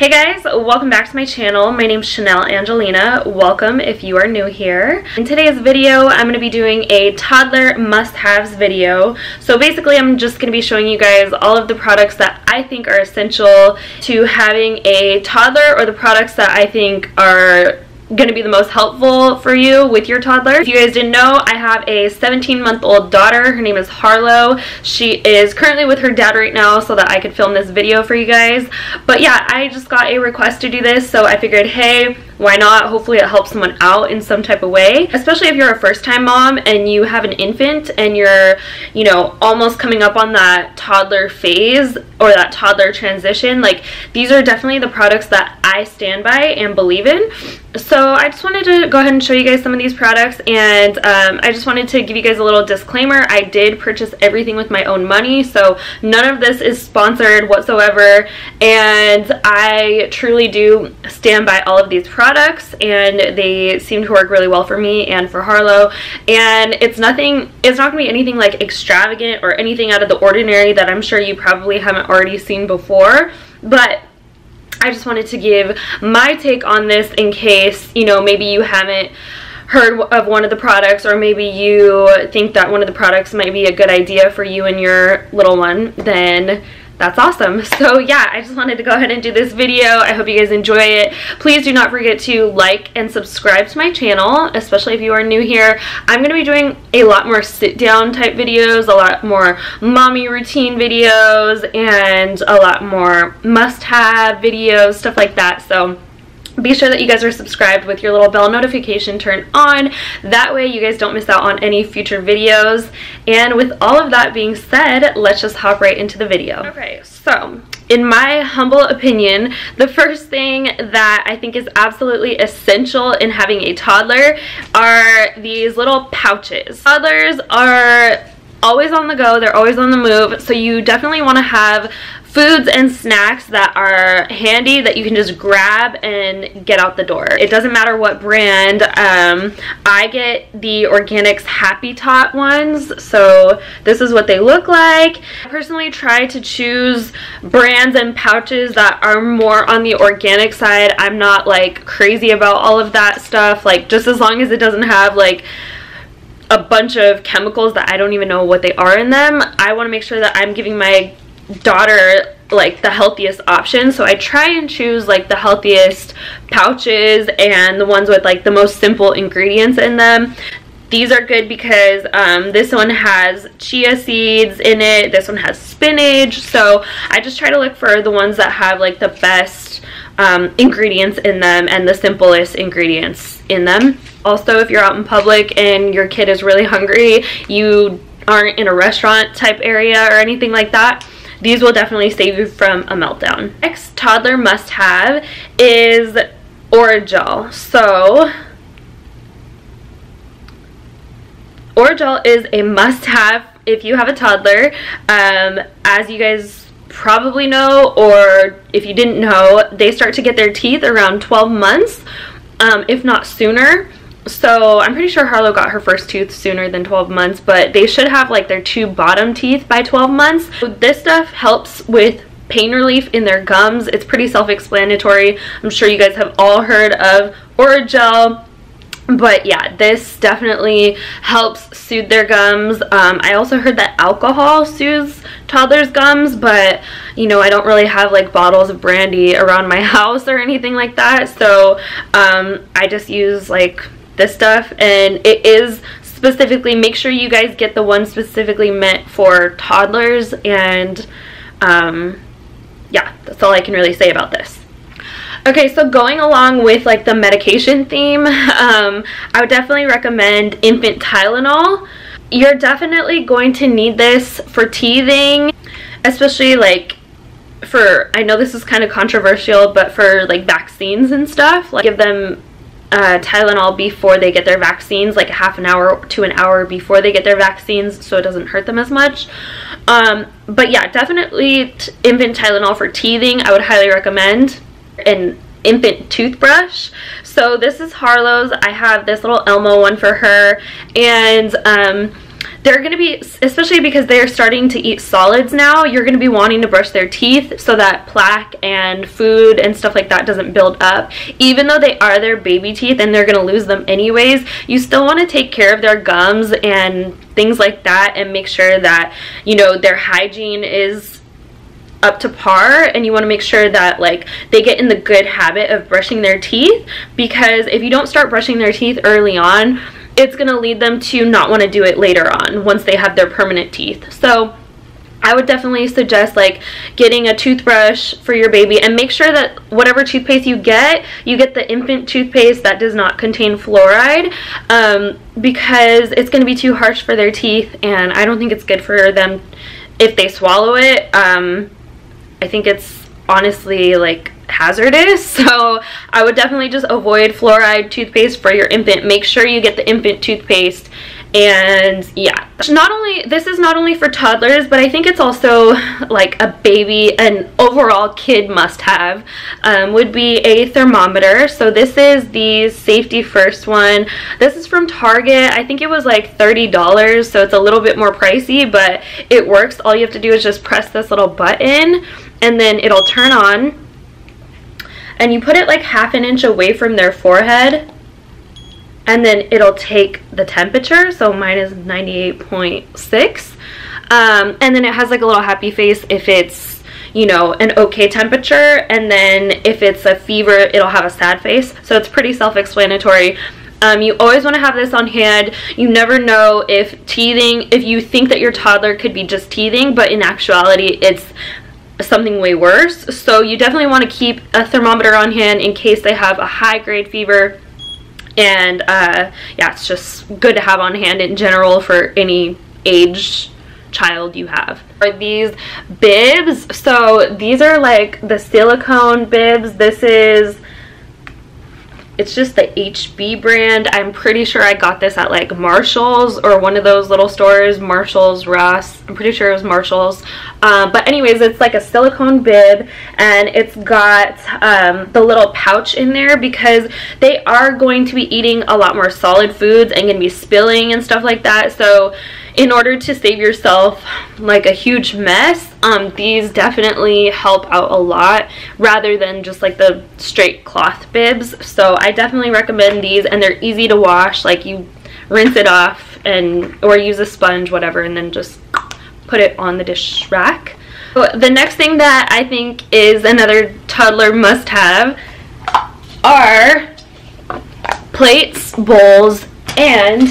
Hey guys, welcome back to my channel. My name's Chanelle Angelina. Welcome if you are new here. In today's video, I'm going to be doing a toddler must-haves video. So basically, I'm just going to be showing you guys all of the products that I think are essential to having a toddler, or the products that I think are going to be the most helpful for you with your toddler. If you guys didn't know, I have a 17-month-old daughter. Her name is Harlow. She is currently with her dad right now so that I could film this video for you guys. But yeah, I just got a request to do this, so I figured, hey, why not? Hopefully it helps someone out in some type of way, especially if you're a first-time mom and you have an infant and you're, you know, almost coming up on that toddler phase or that toddler transition. Like, these are definitely the products that I stand by and believe in. So I just wanted to go ahead and show you guys some of these products, and I just wanted to give you guys a little disclaimer. I did purchase everything with my own money, so none of this is sponsored whatsoever, and I truly do stand by all of these products, and they seem to work really well for me and for Harlow. And it's not going to be anything like extravagant or anything out of the ordinary that I'm sure you probably haven't already seen before, but I just wanted to give my take on this in case, you know, maybe you haven't heard of one of the products, or maybe you think that one of the products might be a good idea for you and your little one. Then that's awesome. So yeah, I just wanted to go ahead and do this video. I hope you guys enjoy it. Please do not forget to like and subscribe to my channel, especially if you are new here. I'm going to be doing a lot more sit down type videos, a lot more mommy routine videos, and a lot more must-have videos, stuff like that. So be sure that you guys are subscribed with your little bell notification turned on. That way you guys don't miss out on any future videos. And with all of that being said, let's just hop right into the video. Okay, so in my humble opinion, the first thing that I think is absolutely essential in having a toddler are these little pouches. Toddlers are always on the go, they're always on the move, so you definitely want to have foods and snacks that are handy that you can just grab and get out the door. It doesn't matter what brand. I get the Organics Happy Tot ones, so this is what they look like. I personally try to choose brands and pouches that are more on the organic side. I'm not like crazy about all of that stuff, like just as long as it doesn't have like a bunch of chemicals that I don't even know what they are in them. I want to make sure that I'm giving my daughter like the healthiest option, so I try and choose like the healthiest pouches and the ones with like the most simple ingredients in them. These are good because this one has chia seeds in it, this one has spinach, so I just try to look for the ones that have like the best ingredients in them and the simplest ingredients in them. Also, if you're out in public and your kid is really hungry, you aren't in a restaurant type area or anything like that, these will definitely save you from a meltdown. Next toddler must-have is Orajel. So Orajel is a must-have if you have a toddler. As you guys probably know, or if you didn't know, they start to get their teeth around 12 months, if not sooner. So I'm pretty sure Harlow got her first tooth sooner than 12 months, but they should have like their 2 bottom teeth by 12 months. So this stuff helps with pain relief in their gums. It's pretty self-explanatory. I'm sure you guys have all heard of Orajel. But yeah, this definitely helps soothe their gums. I also heard that alcohol soothes toddlers' gums, but you know, I don't really have like bottles of brandy around my house or anything like that. So I just use like this stuff, and it is specifically, make sure you guys get the one specifically meant for toddlers. And yeah, that's all I can really say about this. Okay, so going along with like the medication theme, I would definitely recommend infant Tylenol. You're definitely going to need this for teething, especially like for, I know this is kind of controversial, but for like vaccines and stuff, like give them Tylenol before they get their vaccines, like a half an hour to an hour before they get their vaccines, so it doesn't hurt them as much. But yeah, definitely infant Tylenol for teething, I would highly recommend. An infant toothbrush. So this is Harlow's. I have this little Elmo one for her, and they're going to be, especially because they're starting to eat solids now, you're going to be wanting to brush their teeth so that plaque and food and stuff like that doesn't build up. Even though they are their baby teeth and they're going to lose them anyways, you still want to take care of their gums and things like that and make sure that, you know, their hygiene is up to par, and you want to make sure that like they get in the good habit of brushing their teeth, because if you don't start brushing their teeth early on, it's going to lead them to not want to do it later on once they have their permanent teeth. So I would definitely suggest like getting a toothbrush for your baby, and make sure that whatever toothpaste you get the infant toothpaste that does not contain fluoride, because it's going to be too harsh for their teeth, and I don't think it's good for them if they swallow it. I think it's honestly like hazardous, so I would definitely just avoid fluoride toothpaste for your infant. Make sure you get the infant toothpaste. And yeah, this is not only for toddlers, but I think it's also like a baby, an overall kid must-have, would be a thermometer. So this is the Safety First one. This is from Target. I think it was like $30, so it's a little bit more pricey, but it works. All you have to do is just press this little button, and then it'll turn on. And you put it like ½ an inch away from their forehead, and then it'll take the temperature. So mine is 98.6, and then it has like a little happy face if it's, you know, an okay temperature, and then if it's a fever, it'll have a sad face. So it's pretty self-explanatory. You always want to have this on hand. You never know if you think that your toddler could be just teething, but in actuality it's something way worse. So you definitely want to keep a thermometer on hand in case they have a high-grade fever. And yeah, it's just good to have on hand in general for any age child you have. Are these bibs? So these are like the silicone bibs. It's just the HB brand. I'm pretty sure I got this at like Marshall's or one of those little stores, Marshall's, Ross. I'm pretty sure it was Marshall's. But anyways, it's like a silicone bib, and it's got the little pouch in there because they are going to be eating a lot more solid foods and going to be spilling and stuff like that. So in order to save yourself like a huge mess, these definitely help out a lot rather than just like the straight cloth bibs. So I definitely recommend these, and they're easy to wash. Like you rinse it off or use a sponge, whatever, and then just put it on the dish rack. So the next thing that I think is another toddler must-have are plates, bowls, and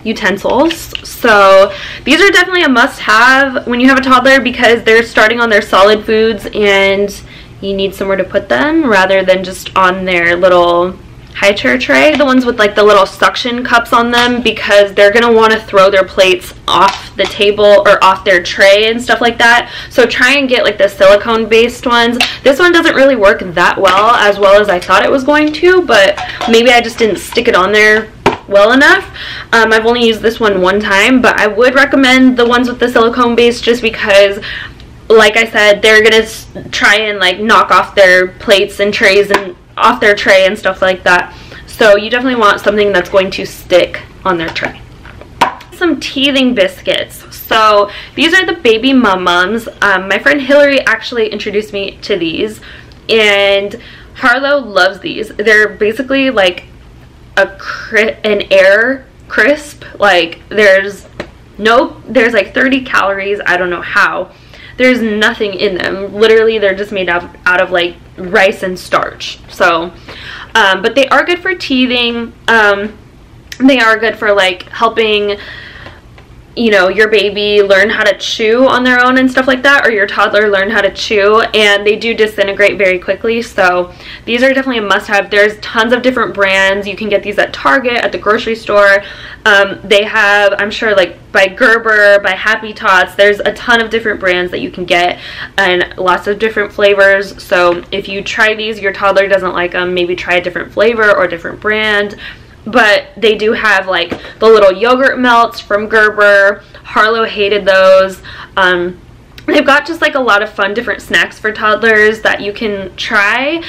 utensils. So these are definitely a must-have when you have a toddler, because they're starting on their solid foods and you need somewhere to put them rather than just on their little high chair tray. The ones with like the little suction cups on them, because they're gonna want to throw their plates off the table or off their tray and stuff like that. So try and get like the silicone based ones. This one doesn't really work that well as I thought it was going to, but maybe I just didn't stick it on there well enough. I've only used this one time, but I would recommend the ones with the silicone base, just because like I said, they're gonna try and like knock off their plates and trays and off their tray and stuff like that. So you definitely want something that's going to stick on their tray. Some teething biscuits. So these are the baby mums. My friend Hillary actually introduced me to these, and Harlow loves these. They're basically like an air crisp. Like there's like 30 calories. I don't know how. There's nothing in them. Literally, they're just made out of like rice and starch. So but they are good for teething. They are good for like helping, you know, your baby learn how to chew on their own and stuff like that, or your toddler learn how to chew, and they do disintegrate very quickly. So these are definitely a must-have. There's tons of different brands. You can get these at Target, at the grocery store. They have, I'm sure, like by Gerber, by Happy Tots. There's a ton of different brands that you can get, and lots of different flavors. So if you try these, your toddler doesn't like them, maybe try a different flavor or a different brand. But they do have like the little yogurt melts from Gerber. Harlow hated those. They've got just like a lot of fun different snacks for toddlers that you can try.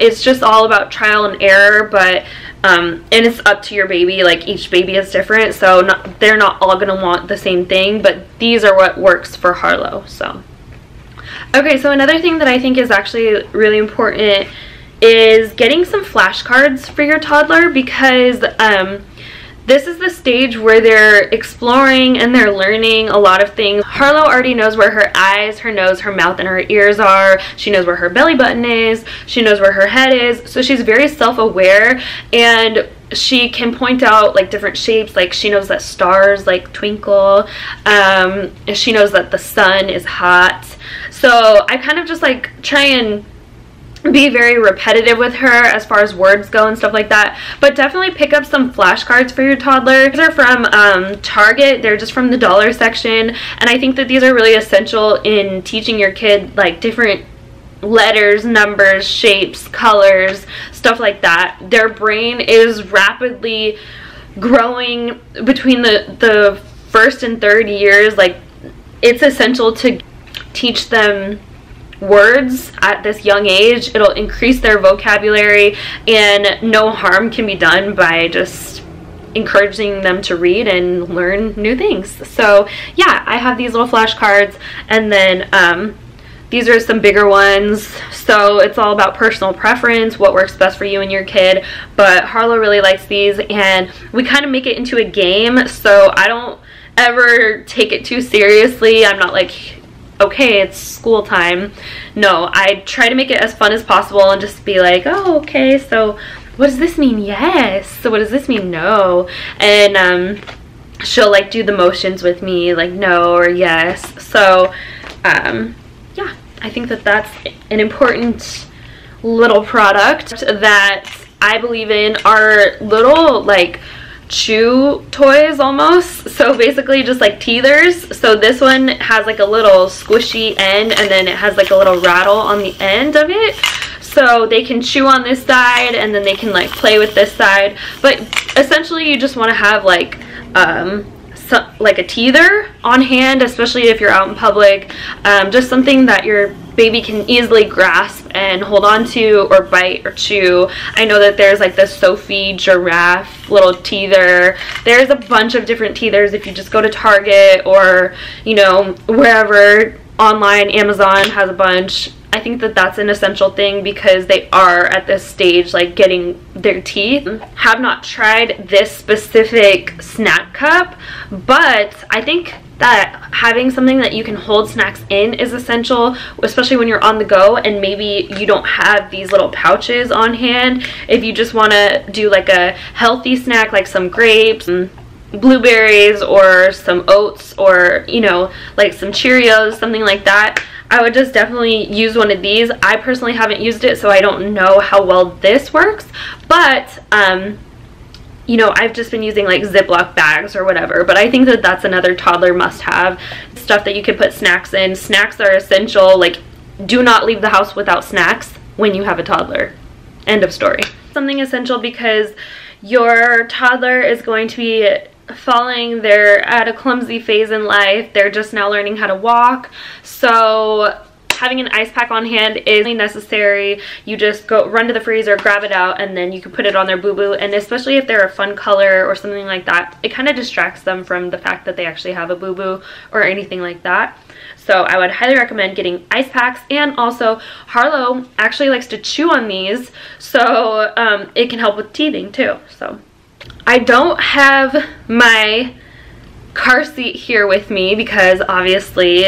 It's just all about trial and error, but and it's up to your baby. Like, each baby is different, so they're not all gonna want the same thing, but these are what works for Harlow. So okay, so another thing that I think is actually really important is getting some flashcards for your toddler, because this is the stage where they're exploring and they're learning a lot of things. Harlow already knows where her eyes, her nose, her mouth, and her ears are. She knows where her belly button is. She knows where her head is. So she's very self-aware, and she can point out like different shapes. Like, she knows that stars like twinkle. She knows that the sun is hot. So I kind of just like try and be very repetitive with her as far as words go and stuff like that. But definitely pick up some flashcards for your toddler. These are from Target. They're just from the dollar section, and I think that these are really essential in teaching your kid like different letters, numbers, shapes, colors, stuff like that. Their brain is rapidly growing between the first and third years. Like, it's essential to teach them words at this young age. It'll increase their vocabulary, and no harm can be done by just encouraging them to read and learn new things. So yeah, I have these little flashcards, and then these are some bigger ones. So it's all about personal preference, what works best for you and your kid. But Harlow really likes these, and we kind of make it into a game, so I don't ever take it too seriously. I'm not like, okay, it's school time. No, I try to make it as fun as possible and just be like, oh, okay, so what does this mean? Yes. So what does this mean? No. And she'll like do the motions with me, like no or yes. So yeah, I think that that's an important little product that I believe in. Are little like chew toys almost. So basically just like teethers. So this one has like a little squishy end, and then it has like a little rattle on the end of it, so they can chew on this side and then they can like play with this side. But essentially you just want to have like like a teether on hand, especially if you're out in public. Just something that your baby can easily grasp and hold on to or bite or chew. I know that there's like the Sophie giraffe little teether. There's a bunch of different teethers if you just go to Target or, you know, wherever online. Amazon has a bunch. I think that that's an essential thing because they are at this stage like getting their teeth. Have not tried this specific snack cup, but I think that having something that you can hold snacks in is essential, especially when you're on the go and maybe you don't have these little pouches on hand. If you just want to do like a healthy snack, like some grapes, blueberries, or some oats, or, you know, like some Cheerios, something like that, I would just definitely use one of these. I personally haven't used it, so I don't know how well this works, but you know, I've just been using like Ziploc bags or whatever. But I think that that's another toddler must-have, stuff that you can put snacks in. Snacks are essential. Like, do not leave the house without snacks when you have a toddler. End of story. Something essential because your toddler is going to be falling. They're at a clumsy phase in life. They're just now learning how to walk. So having an ice pack on hand is necessary. You just go run to the freezer, grab it out, and then you can put it on their boo-boo. And especially if they're a fun color or something like that, it kind of distracts them from the fact that they actually have a boo-boo or anything like that. So I would highly recommend getting ice packs. And also Harlow actually likes to chew on these, so it can help with teething too. So I don't have my car seat here with me because obviously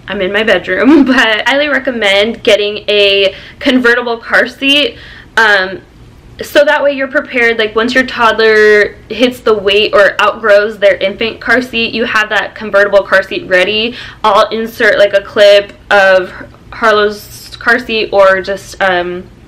I'm in my bedroom, but I highly recommend getting a convertible car seat, so that way you're prepared. Like, once your toddler hits the weight or outgrows their infant car seat, you have that convertible car seat ready. I'll insert like a clip of Harlow's car seat or just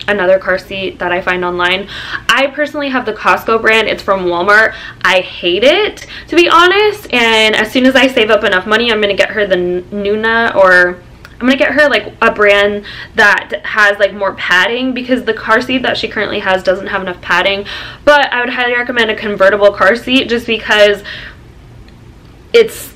another car seat that I find online. I personally have the Costco brand. It's from Walmart. I hate it, to be honest, and as soon as I save up enough money, I'm gonna get her the Nuna, or I'm gonna get her like a brand that has like more padding, because the car seat that she currently has doesn't have enough padding. But I would highly recommend a convertible car seat just because it's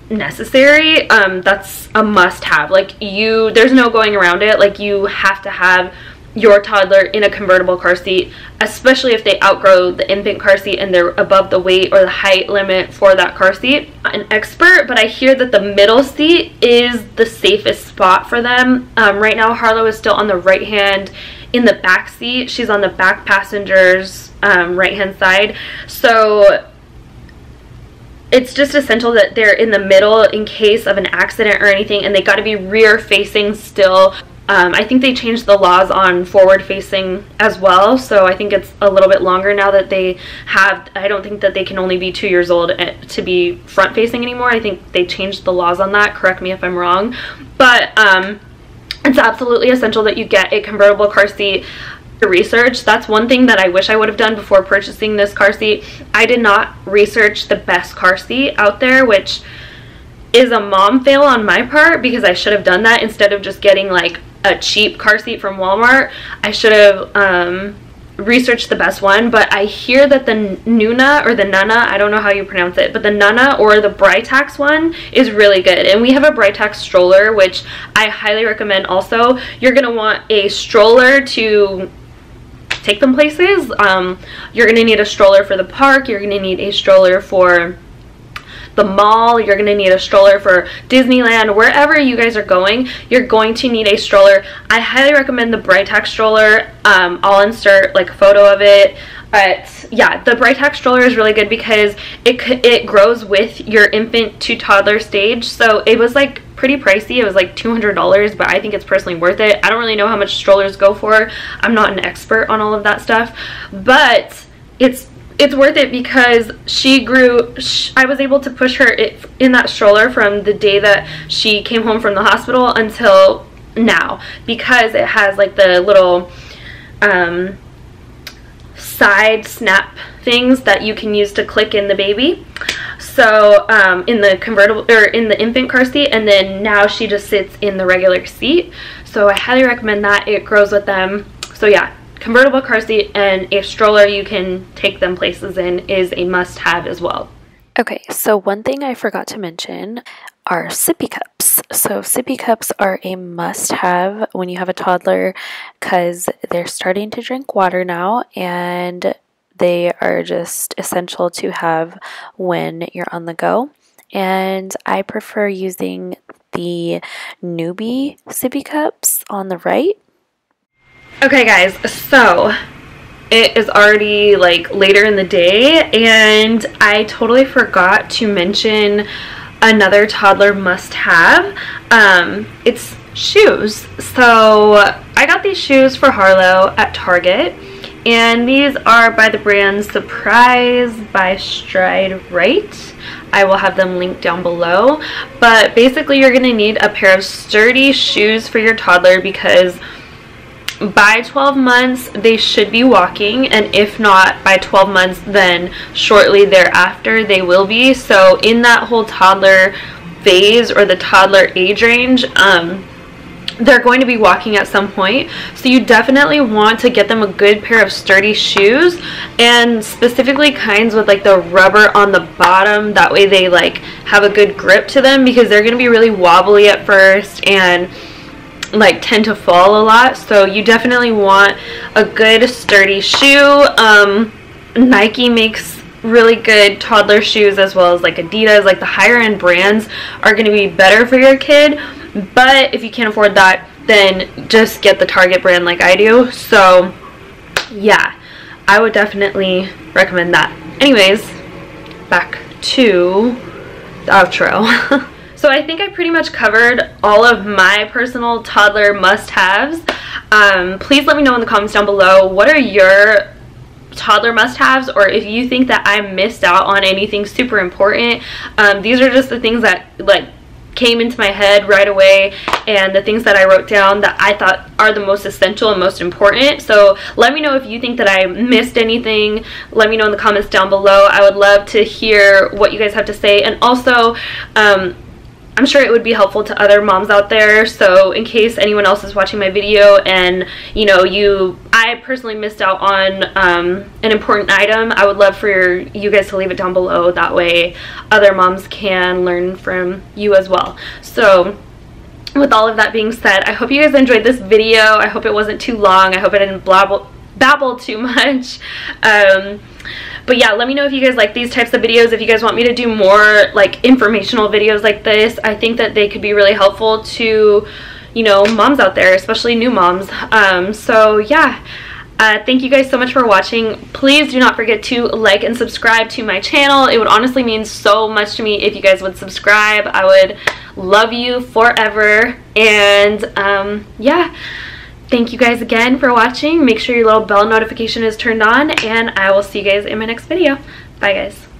necessary. That's a must-have. Like, there's no going around it. Like, you have to have your toddler in a convertible car seat, especially if they outgrow the infant car seat and they're above the weight or the height limit for that car seat. I'm not an expert, but I hear that the middle seat is the safest spot for them. Right now Harlow is still on the right hand in the back seat. She's on the back passenger's right hand side, so it's just essential that they're in the middle in case of an accident or anything, and they got to be rear facing still. I think they changed the laws on forward facing as well, so I think it's a little bit longer now that they have. I don't think that they can only be 2 years old to be front facing anymore. I think they changed the laws on that. Correct me if I'm wrong, but it's absolutely essential that you get a convertible car seat. Research, that's one thing that I wish I would have done before purchasing this car seat. I did not research the best car seat out there, which is a mom fail on my part, because I should have done that instead of just getting like a cheap car seat from Walmart. I should have researched the best one, but I hear that the Nuna or the Nana, I don't know how you pronounce it, but the Nana or the Britax one is really good. And we have a Britax stroller, which I highly recommend also. You're going to want a stroller to take them places. You're going to need a stroller for the park. You're going to need a stroller for the mall. You're going to need a stroller for Disneyland. Wherever you guys are going, you're going to need a stroller. I highly recommend the Britax stroller. I'll insert like a photo of it. But yeah, the Britax stroller is really good because it grows with your infant to toddler stage. So it was like pretty pricey. It was like $200, but I think it's personally worth it. I don't really know how much strollers go for. I'm not an expert on all of that stuff, but it's worth it because she grew. I was able to push her in that stroller from the day that she came home from the hospital until now, because it has like the little side snap things that you can use to click in the baby. So in the convertible or in the infant car seat, and then now she just sits in the regular seat. So I highly recommend that. It grows with them. So yeah, convertible car seat and a stroller you can take them places in is a must-have as well. Okay, so one thing I forgot to mention are sippy cups. So sippy cups are a must-have when you have a toddler because they're starting to drink water now, and they are just essential to have when you're on the go. And I prefer using the newbie sippy cups on the right. Okay guys, so it is already like later in the day and I totally forgot to mention another toddler must-have. It's shoes. So I got these shoes for Harlow at Target, and these are by the brand Surprise by Stride Right. I will have them linked down below. But basically you're going to need a pair of sturdy shoes for your toddler because by 12 months they should be walking, and if not by 12 months then shortly thereafter they will be. So in that whole toddler phase or the toddler age range, they're going to be walking at some point. So you definitely want to get them a good pair of sturdy shoes, and specifically kinds with like the rubber on the bottom. That way they like have a good grip to them, because they're going to be really wobbly at first and like tend to fall a lot. So you definitely want a good sturdy shoe. Nike makes really good toddler shoes, as well as like Adidas. Like the higher end brands are going to be better for your kid, but if you can't afford that, then just get the Target brand like I do. So yeah, I would definitely recommend that. Anyways, back to the outro. So I think I pretty much covered all of my personal toddler must-haves. Please let me know in the comments down below, what are your toddler must-haves, or if you think that I missed out on anything super important. These are just the things that like came into my head right away, and the things that I wrote down that I thought are the most essential and most important. So let me know if you think that I missed anything. Let me know in the comments down below. I would love to hear what you guys have to say, and also I'm sure it would be helpful to other moms out there. So in case anyone else is watching my video and you know I personally missed out on an important item, I would love for you guys to leave it down below. That way other moms can learn from you as well. So with all of that being said, I hope you guys enjoyed this video. I hope it wasn't too long. I hope I didn't babble too much. But yeah, let me know if you guys like these types of videos, if you guys want me to do more like informational videos like this. I think that they could be really helpful to, you know, moms out there, especially new moms. So yeah, thank you guys so much for watching. Please do not forget to like and subscribe to my channel. It would honestly mean so much to me if you guys would subscribe. I would love you forever. And yeah, thank you guys again for watching. Make sure your little bell notification is turned on, and I will see you guys in my next video. Bye guys.